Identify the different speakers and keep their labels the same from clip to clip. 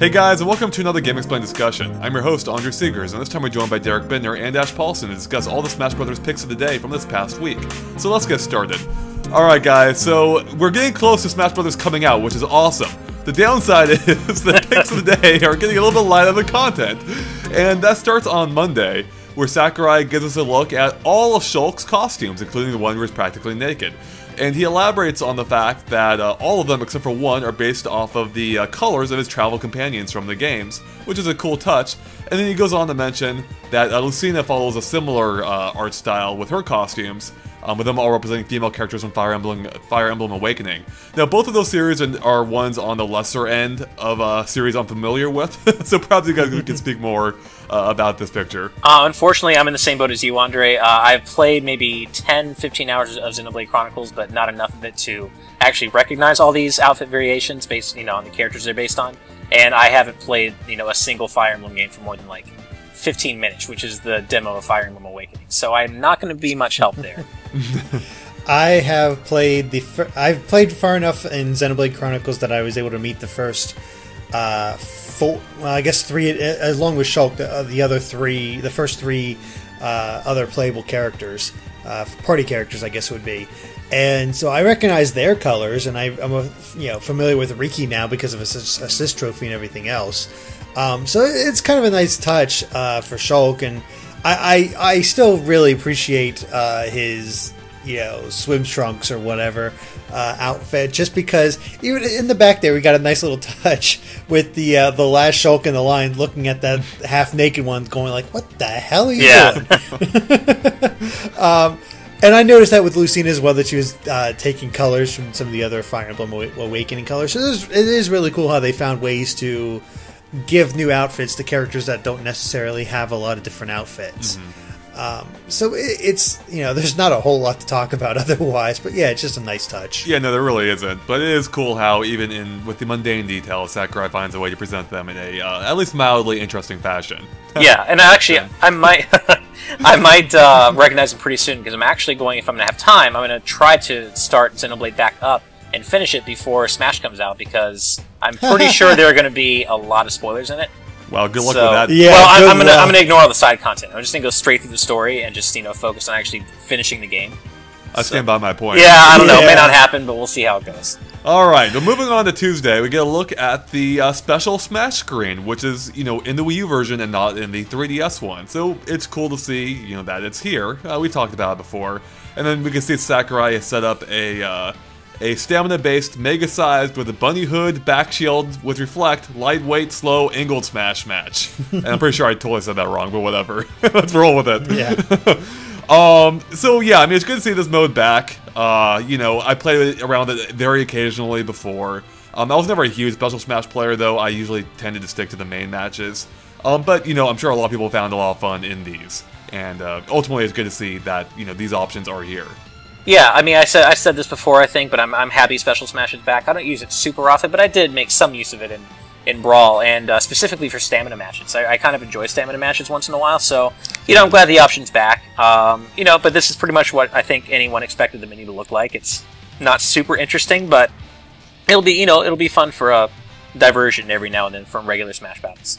Speaker 1: Hey guys, and welcome to another GameXplain discussion. I'm your host, Andrew Seegers, and this time we're joined by Derek Bittner and Ash Paulson to discuss all the Smash Brothers picks of the day from this past week. So let's get started. Alright guys, so we're getting close to Smash Brothers coming out, which is awesome. The downside is the picks of the day are getting a little bit light on the content. And that starts on Monday, where Sakurai gives us a look at all of Shulk's costumes, including the one where he's practically naked. And he elaborates on the fact that all of them, except for one, are based off of the colors of his travel companions from the games, which is a cool touch. And then he goes on to mention that Lucina follows a similar art style with her costumes, with them all representing female characters from Fire Emblem Awakening. Now, both of those series are ones on the lesser end of a series I'm familiar with, so perhaps you guys can speak more about this picture.
Speaker 2: Unfortunately, I'm in the same boat as you, Andre. I've played maybe 10-15 hours of Xenoblade Chronicles, but not enough of it to actually recognize all these outfit variations based, on the characters they're based on. And I haven't played, a single Fire Emblem game for more than like 15 minutes, which is the demo of Fire Emblem Awakening. So I'm not going to be much help there.
Speaker 3: I have played I've played far enough in Xenoblade Chronicles that I was able to meet the first three, along with Shulk, the first three other playable characters, party characters, I guess it would be. And so I recognize their colors, and I'm familiar with Riki now because of his assist trophy and everything else. So it's kind of a nice touch for Shulk, and I still really appreciate his swim trunks or whatever outfit, just because even in the back there we got a nice little touch with the last Shulk in the line looking at that half naked one going like, what the hell are you doing? And I noticed that with Lucina as well, that she was taking colors from some of the other Fire Emblem Awakening colors. So it is really cool how they found ways to give new outfits to characters that don't necessarily have a lot of different outfits. So it's, there's not a whole lot to talk about otherwise, but yeah, it's just a nice touch.
Speaker 1: Yeah, no, there really isn't. But it is cool how even with the mundane details, Sakurai finds a way to present them in a at least mildly interesting fashion.
Speaker 2: Yeah, and actually, I might recognize them pretty soon, because I'm actually going, if I'm going to have time, I'm going to try to start Xenoblade back up and finish it before Smash comes out, because I'm pretty sure there are going to be a lot of spoilers in it.
Speaker 1: Well, good luck with that.
Speaker 2: Yeah, well, I'm gonna ignore all the side content. I'm just gonna go straight through the story and just focus on actually finishing the game.
Speaker 1: I stand by my point.
Speaker 2: Yeah, I don't know. It may not happen, but we'll see how it goes.
Speaker 1: All right. Well, moving on to Tuesday, we get a look at the special Smash screen, which is in the Wii U version and not in the 3DS one. So it's cool to see that it's here. We talked about it before, and then we can see Sakurai has set up a stamina-based, mega-sized, with a bunny hood, back shield, with reflect, lightweight, slow, angled smash match. And I'm pretty sure I totally said that wrong, but whatever. Let's roll with it.
Speaker 3: Yeah.
Speaker 1: So yeah, it's good to see this mode back. I played around it very occasionally before. I was never a huge Special Smash player, though. I usually tended to stick to the main matches. But, I'm sure a lot of people found a lot of fun in these. And ultimately, it's good to see that, these options are here.
Speaker 2: Yeah, I said this before, I think, but I'm happy Special Smash is back. I don't use it super often, but I did make some use of it in Brawl, and specifically for stamina matches. I kind of enjoy stamina matches once in a while, so, I'm glad the option's back. But this is pretty much what I think anyone expected the menu to look like. It's not super interesting, but it'll be, it'll be fun for a diversion every now and then from regular Smash battles.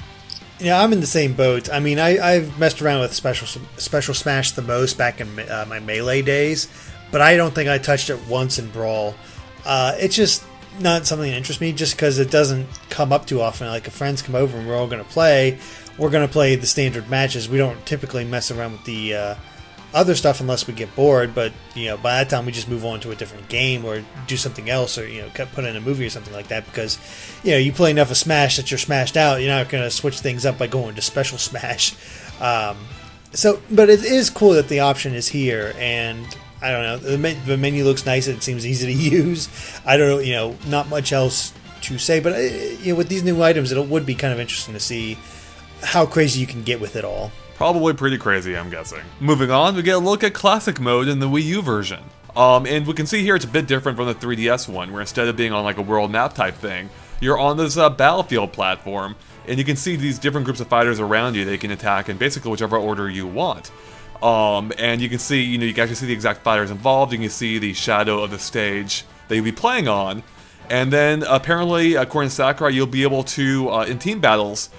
Speaker 3: Yeah, I'm in the same boat. I've messed around with Special Smash the most back in my Melee days, but I don't think I touched it once in Brawl. It's just not something that interests me, just because it doesn't come up too often. Like, if friends come over and we're all going to play, we're going to play the standard matches. We don't typically mess around with the other stuff unless we get bored, but, by that time we just move on to a different game or do something else, or, put in a movie or something like that, because, you play enough of Smash that you're smashed out. You're not going to switch things up by going to Special Smash. But it is cool that the option is here, and I don't know, the menu looks nice, it seems easy to use. I don't know, not much else to say, but with these new items, it would be kind of interesting to see how crazy you can get with it all.
Speaker 1: Probably pretty crazy, I'm guessing. Moving on, we get a look at Classic Mode in the Wii U version. And we can see here it's a bit different from the 3DS one, where instead of being on like a world map type thing, you're on this battlefield platform, and you can see these different groups of fighters around you that you can attack in basically whichever order you want. And you can see, you can actually see the exact fighters involved. You can see the shadow of the stage that you'll be playing on. And then apparently, according to Sakurai, you'll be able to in team battles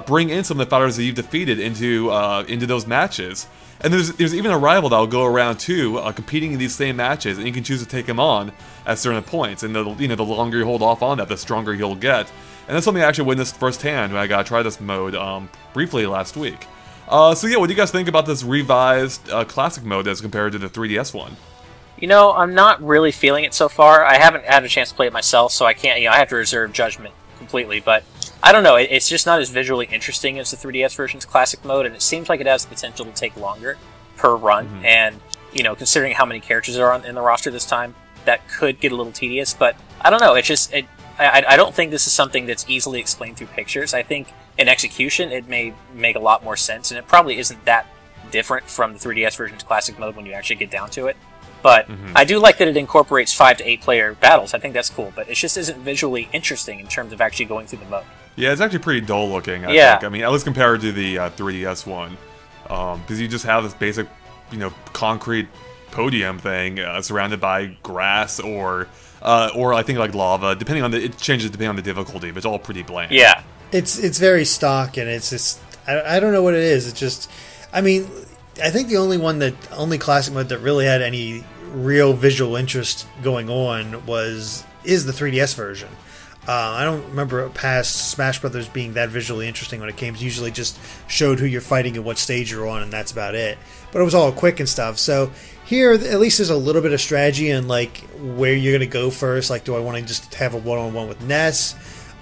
Speaker 1: bring in some of the fighters that you've defeated into those matches. And there's even a rival that will go around too, competing in these same matches, and you can choose to take him on at certain points. And the longer you hold off on that, the stronger you'll get. And that's something I actually witnessed firsthand when I got to try this mode briefly last week. So yeah, what do you guys think about this revised Classic Mode as compared to the 3DS one?
Speaker 2: I'm not really feeling it so far. I haven't had a chance to play it myself, so I can't. I have to reserve judgment completely. But I don't know. It's just not as visually interesting as the 3DS version's Classic Mode, and it seems like it has the potential to take longer per run. Mm-hmm. And considering how many characters are in the roster this time, that could get a little tedious. But I don't know. I don't think this is something that's easily explained through pictures. I think in execution, it may make a lot more sense, and it probably isn't that different from the 3DS version's Classic Mode when you actually get down to it. But I do like that it incorporates 5 to 8 player battles. I think that's cool, but it just isn't visually interesting in terms of actually going through the mode.
Speaker 1: Yeah, it's actually pretty dull looking, I think. I mean, at least compared to the 3DS one. Because you just have this basic, concrete podium thing surrounded by grass or I think like lava. It changes depending on the difficulty, but it's all pretty bland.
Speaker 2: Yeah.
Speaker 3: It's very stock, and it's just... I don't know what it is. It's just... I mean... I think the only Classic Mode that really had any real visual interest going on is the 3DS version. I don't remember past Smash Brothers being that visually interesting when it came. It usually just showed who you're fighting and what stage you're on, and that's about it. But it was all quick and stuff. So here, at least there's a little bit of strategy and like where you're going to go first. Like, do I want to just have a one-on-one with Ness?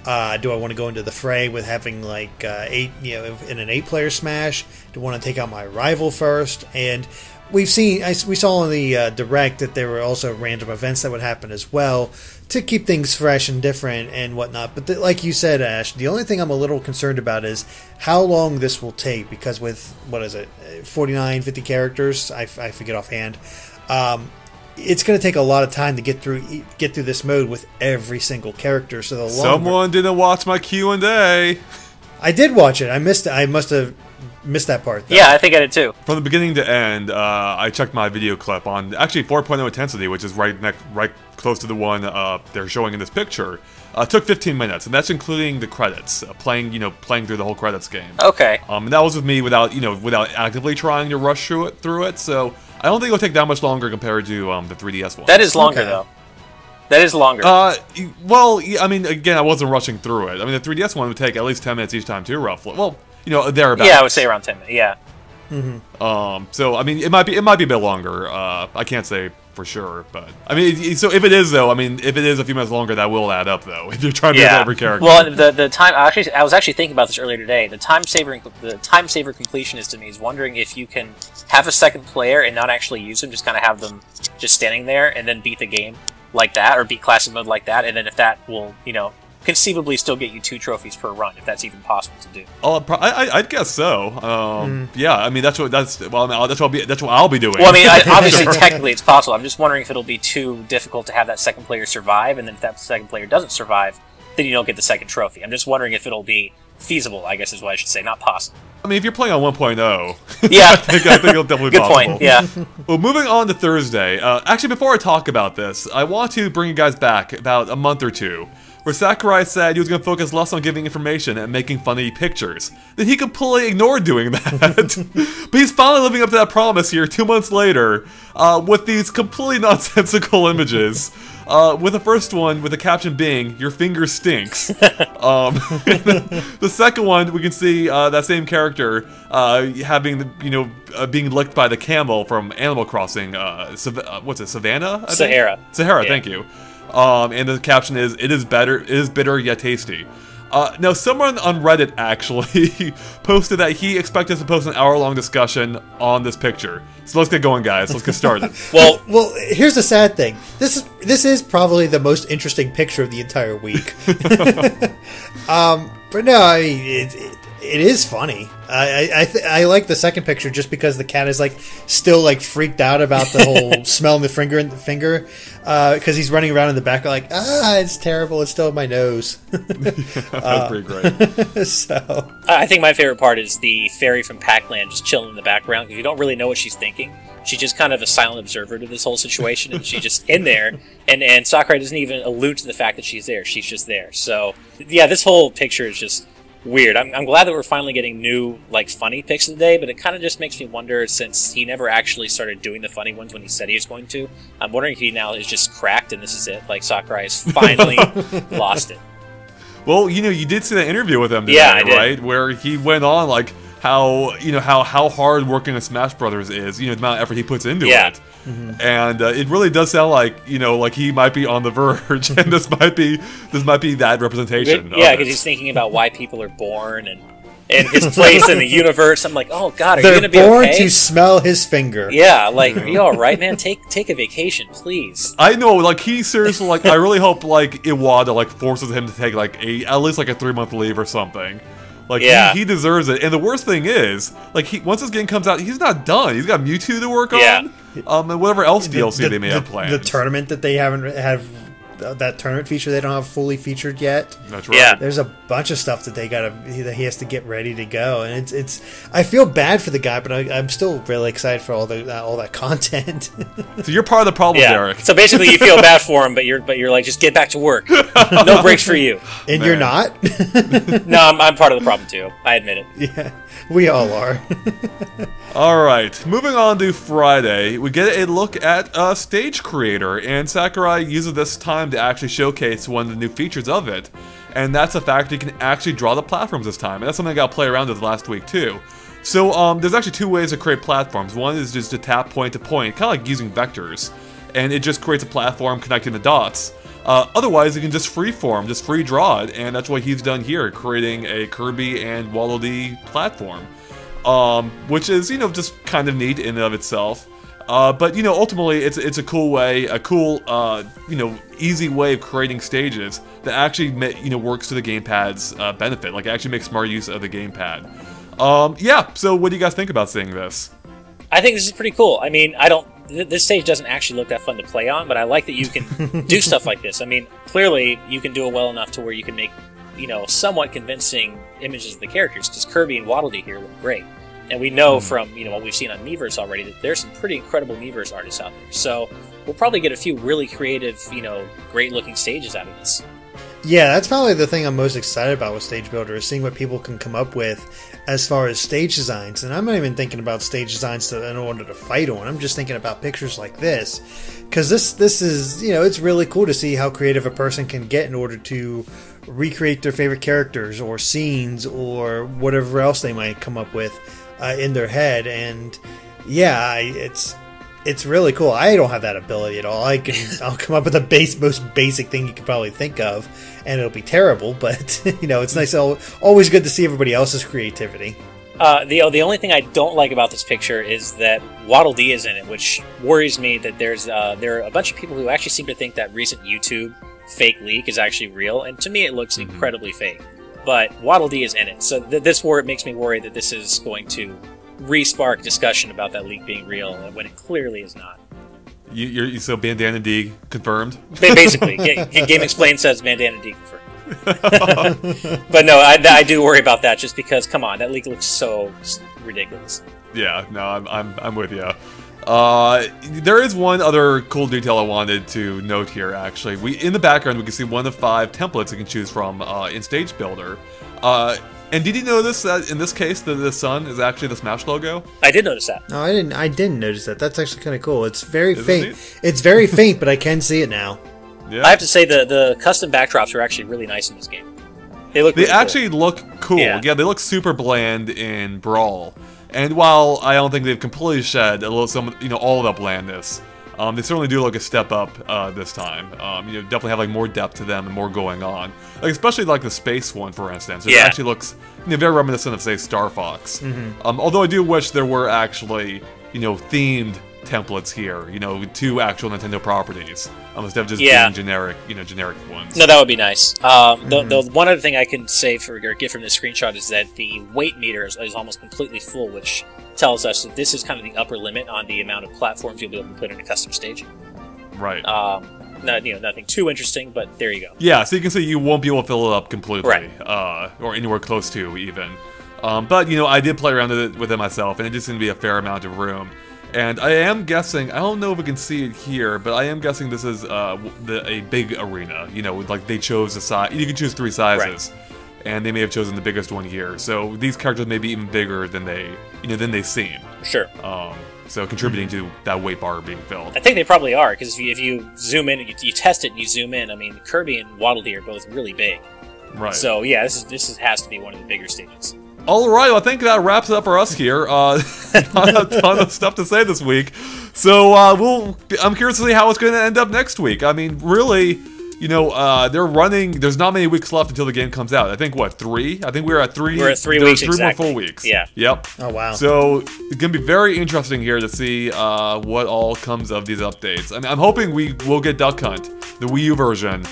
Speaker 3: Do I want to go into the fray with having like 8, in an 8-player Smash? Do I want to take out my rival first? And we saw in the Direct that there were also random events that would happen as well to keep things fresh and different and whatnot. But like you said, Ash, the only thing I'm a little concerned about is how long this will take, because with 49, 50 characters, I forget offhand. It's going to take a lot of time to get through this mode with every single character. So
Speaker 1: someone didn't watch my Q&A.
Speaker 3: I did watch it. I missed it. I must have missed that part, though.
Speaker 2: Yeah, I think I did too.
Speaker 1: From the beginning to end, I checked my video clip on actually 4.0 intensity, which is right close to the one they're showing in this picture. Took 15 minutes, and that's including the credits, playing through the whole credits game.
Speaker 2: Okay.
Speaker 1: And that was with me without actively trying to rush through it. So I don't think it'll take that much longer compared to the 3DS one.
Speaker 2: That is longer, though. That is longer.
Speaker 1: Well, I mean, again, I wasn't rushing through it. I mean, the 3DS one would take at least 10 minutes each time, too, roughly. Well, thereabouts.
Speaker 2: Yeah, I would say around 10 minutes, yeah.
Speaker 1: Mm-hmm. So, I mean, it might be a bit longer. I can't say for sure, but I mean, so if it is though, I mean, if it is a few minutes longer, that will add up though. If you're trying to do every character.
Speaker 2: Well, the time I was actually thinking about this earlier today. The time saver completionist in me is wondering if you can have a second player and not actually use them, just kind of have them just standing there and then beat the game like that, or beat Classic Mode like that, and then if that will, conceivably still get you 2 trophies per run, if that's even possible to do.
Speaker 1: Oh, I'd guess so. Yeah, I mean that's what I'll be doing.
Speaker 2: Well, I mean, obviously, technically, it's possible. I'm just wondering if it'll be too difficult to have that second player survive, and then if that second player doesn't survive, then you don't get the second trophy. I'm just wondering if it'll be feasible, I guess is what I should say, not possible.
Speaker 1: I mean, if you're playing on 1.0,
Speaker 2: yeah,
Speaker 1: I think it'll definitely be
Speaker 2: possible. Good point, yeah.
Speaker 1: Well, moving on to Thursday. Actually, before I talk about this, I want to bring you guys back about a month or two, where Sakurai said he was going to focus less on giving information and making funny pictures. Then he completely ignored doing that. But he's finally living up to that promise here 2 months later with these completely nonsensical images. With the first one, with the caption being, "Your finger stinks." The second one, we can see that same character having, being licked by the camel from Animal Crossing. What's it, Savannah?
Speaker 2: Sahara.
Speaker 1: Sahara, yeah. Thank you. And the caption is, "It is bitter yet tasty." Now, someone on Reddit actually posted that he expected us to post an hour-long discussion on this picture. So let's get going, guys. Let's get started.
Speaker 3: well, here's the sad thing. This is probably the most interesting picture of the entire week. But no, I mean, It is funny. I like the second picture just because the cat is like still like freaked out about the whole smelling the finger because he's running around in the back like it's terrible. It's still in my nose.
Speaker 1: That's pretty great.
Speaker 3: So
Speaker 2: I think my favorite part is the fairy from Pac-Man just chilling in the background because you don't really know what she's thinking. She's just kind of a silent observer to this whole situation, and she's just in there. And Sakurai doesn't even allude to the fact that she's there. She's just there. So yeah, this whole picture is just weird. I'm glad that we're finally getting new, like, funny pics of the day, but it kind of just makes me wonder, since he never actually started doing the funny ones when he said he was going to, I'm wondering if he now is just cracked and this is it. Like, Sakurai has finally lost it.
Speaker 1: Well, you did see that interview with him today,
Speaker 2: yeah, I did.
Speaker 1: right? Where he went on, like, how hard working at Smash Brothers is, the amount of effort he puts into it. Mm-hmm. And it really does sound like, like he might be on the verge, and this might be that representation.
Speaker 2: Yeah, because he's thinking about why people are born and his place in the universe. I'm like, oh god, are you going to be okay?
Speaker 3: They're born to smell his finger.
Speaker 2: Yeah, like, are you all right, man? Take a vacation, please.
Speaker 1: I know, like, he seriously, like, I really hope, like, Iwata, like, forces him to take, like, at least, like, a 3-month leave or something. Like, yeah. he deserves it. And the worst thing is, like, once this game comes out, he's not done. He's got Mewtwo to work on. And whatever else DLC they may have planned.
Speaker 3: The tournament that they haven't have that tournament feature they don't have fully featured yet.
Speaker 1: That's right.
Speaker 3: Yeah. There's a bunch of stuff that that he has to get ready to go, and it's I feel bad for the guy, but I'm still really excited for all that content.
Speaker 1: So you're part of the problem, Derek.
Speaker 2: So basically, you feel bad for him, but you're like, just get back to work. No breaks for you.
Speaker 3: And you're not?
Speaker 2: No, I'm part of the problem too. I admit it.
Speaker 3: Yeah, we all are.
Speaker 1: All right, moving on to Friday, we get a look at Stage Creator, and Sakurai uses this time to actually showcase one of the new features of it, and that's the fact that you can actually draw the platforms this time, and that's something I got to play around with last week too. So there's actually two ways to create platforms. One is just to tap point to point, kind of like using vectors, and it just creates a platform connecting the dots. Otherwise, you can just freeform, just free draw it, and that's what he's done here, creating a Kirby and Waddle Dee platform. Which is, just kind of neat in and of itself. But, ultimately, it's a cool way, easy way of creating stages that actually, works to the gamepad's benefit. Like, it actually makes smart use of the gamepad. Yeah, so what do you guys think about seeing this?
Speaker 2: I think this is pretty cool. I mean, this stage doesn't actually look that fun to play on, but I like that you can do stuff like this. I mean, clearly, you can do it well enough to where you can make, somewhat convincing images of the characters, because Kirby and Waddle Dee here look great. And we know from, what we've seen on Miiverse already that there's some pretty incredible Miiverse artists out there. So we'll probably get a few really creative, great-looking stages out of this.
Speaker 3: Yeah, that's probably the thing I'm most excited about with Stage Builder, is seeing what people can come up with as far as stage designs. And I'm not even thinking about stage designs in order to fight on. I'm just thinking about pictures like this. Because this is, it's really cool to see how creative a person can get in order to recreate their favorite characters or scenes or whatever else they might come up with in their head. And yeah, it's really cool. I don't have that ability at all. I'll come up with the most basic thing you could probably think of, and it'll be terrible. But it's nice. Always good to see everybody else's creativity.
Speaker 2: The only thing I don't like about this picture is that Waddle Dee is in it, which worries me. That there are a bunch of people who actually seem to think that recent YouTube fake leak is actually real, and to me it looks incredibly fake. But Waddle Dee is in it, so this makes me worry that this is going to re-spark discussion about that leak being real when it clearly is not.
Speaker 1: So Bandana D confirmed?
Speaker 2: Basically, GameXplain says Bandana D confirmed. But no, I do worry about that, just because, come on, that leak looks so ridiculous.
Speaker 1: Yeah, no, I'm with you. There is one other cool detail I wanted to note here, actually. In the background, we can see one of 5 templates you can choose from in Stage Builder. And did you notice that in this case, the sun is actually the Smash logo?
Speaker 2: I did notice that.
Speaker 3: No, I didn't notice that. That's actually kind of cool. It's very faint. It's very faint, but I can see it now.
Speaker 1: Yeah.
Speaker 2: I have to say the custom backdrops are actually really nice in this game. They
Speaker 1: actually look cool.
Speaker 2: Yeah,
Speaker 1: they look super bland in Brawl. And while I don't think they've completely shed all of that blandness, they certainly do look a step up this time. Definitely have more depth to them and more going on. Especially the space one, for instance. It actually looks very reminiscent of, say, Star Fox. Although I do wish there were actually themed templates here, you know, to actual Nintendo properties, instead of just
Speaker 2: Yeah.
Speaker 1: being generic, you know, generic ones.
Speaker 2: No, that would be nice. The one other thing I can say or get from this screenshot is that the weight meter is almost completely full, which tells us that this is kind of the upper limit on the amount of platforms you'll be able to put in a custom stage.
Speaker 1: Right.
Speaker 2: Nothing too interesting, but there you go.
Speaker 1: Yeah, so you can see you won't be able to fill it up completely,
Speaker 2: Right.
Speaker 1: Or anywhere close to even. But you know, I did play around with it myself, and it just seemed to be a fair amount of room. And I am guessing, I don't know if we can see it here, but I am guessing this is a big arena. You know, like they chose a size. You can choose 3 sizes, and they may have chosen the biggest one here. So these characters may be even bigger than they seem.
Speaker 2: Sure.
Speaker 1: So contributing to that weight bar being filled.
Speaker 2: I think they probably are, because if you zoom in, you test it and you zoom in, I mean, Kirby and Waddle Dee are both really big.
Speaker 1: Right.
Speaker 2: So yeah, this has to be one of the bigger stages.
Speaker 1: All right, well, I think that wraps it up for us here. Not a ton of stuff to say this week. So I'm curious to see how it's going to end up next week. I mean, really, you know, they're running. There's not many weeks left until the game comes out. I think what 3? I think we're at 3.
Speaker 2: We're at 3 weeks.
Speaker 1: 3
Speaker 2: exactly.
Speaker 1: more full weeks.
Speaker 2: Yeah.
Speaker 1: Yep.
Speaker 3: Oh wow.
Speaker 1: So it's gonna be very interesting here to see what all comes of these updates. I mean, I'm hoping we will get Duck Hunt, the Wii U version,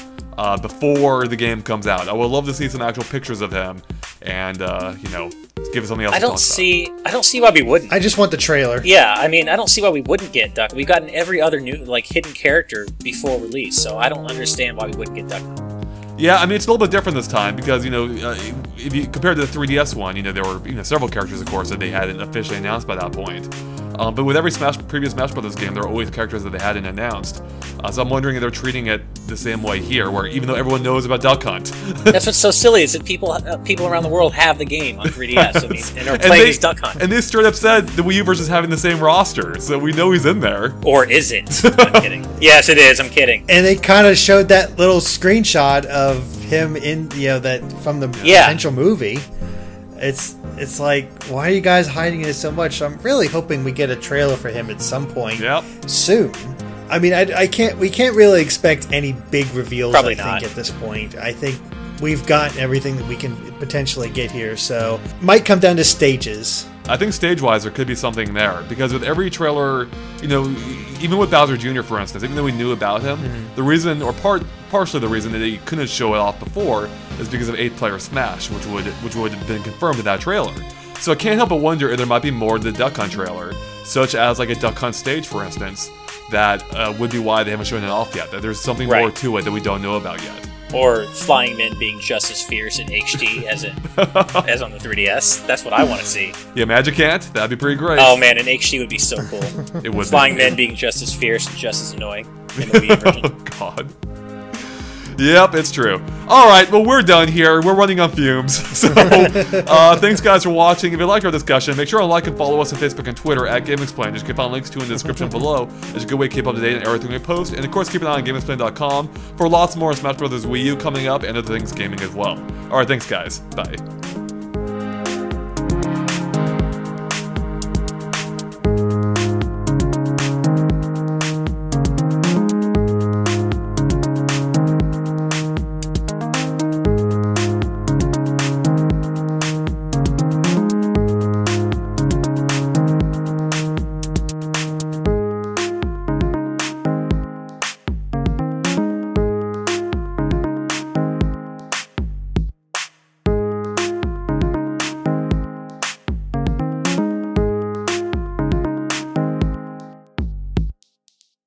Speaker 1: before the game comes out. I would love to see some actual pictures of him, and you know, give us something else. I don't
Speaker 2: see why we wouldn't.
Speaker 3: I just want the trailer.
Speaker 2: Yeah, I mean, I don't see why we wouldn't get Duck. We've gotten every other new hidden character before release, so I don't understand why we wouldn't get Duck.
Speaker 1: Yeah, I mean, it's a little bit different this time because, you know, if you compare to the 3DS one, you know, there were, you know, several characters, of course, that they hadn't officially announced by that point. But with every previous Smash Brothers game, there are always characters that they hadn't announced. So I'm wondering if they're treating it the same way here, where even though everyone knows about Duck Hunt.
Speaker 2: That's what's so silly, is that people around the world have the game on 3DS, I mean, and are playing these Duck Hunt.
Speaker 1: And they straight up said the Wii U version is having the same roster, so we know he's in there.
Speaker 2: Or is it? I'm kidding. Yes, it is, I'm kidding.
Speaker 3: And they kind of showed that little screenshot of him in, you know, that from the potential movie. It's like, why are you guys hiding it so much? So I'm really hoping we get a trailer for him at some point soon. I mean, we can't really expect any big reveals.
Speaker 2: Probably
Speaker 3: I think
Speaker 2: not.
Speaker 3: at this point. I think we've gotten everything that we can potentially get here. So might come down to stages.
Speaker 1: I think stage-wise there could be something there, because with every trailer, you know, even with Bowser Jr., for instance, even though we knew about him, the reason, or partially the reason that he couldn't show it off before is because of 8-player Smash, which would have been confirmed in that trailer. So I can't help but wonder if there might be more to the Duck Hunt trailer, such as like a Duck Hunt stage, for instance, that would be why they haven't shown it off yet, that there's something more to it that we don't know about yet.
Speaker 2: Or Flying Men being just as fierce in HD as on the 3DS. That's what I want to see.
Speaker 1: Yeah, Magic Ant, that'd be pretty great.
Speaker 2: Oh man, in HD would be so cool.
Speaker 1: It would.
Speaker 2: Flying Men being just as fierce and just as annoying in the Wii U version.
Speaker 1: Oh god. Yep, it's true. Alright, well, we're done here. We're running on fumes. So, thanks, guys, for watching. If you like our discussion, make sure to like and follow us on Facebook and Twitter at GameXplain. You can find links to in the description below. It's a good way to keep up to date on everything we post. And, of course, keep an eye on GameXplain.com for lots more on Smash Bros. Wii U coming up and other things gaming as well. Alright, thanks, guys. Bye.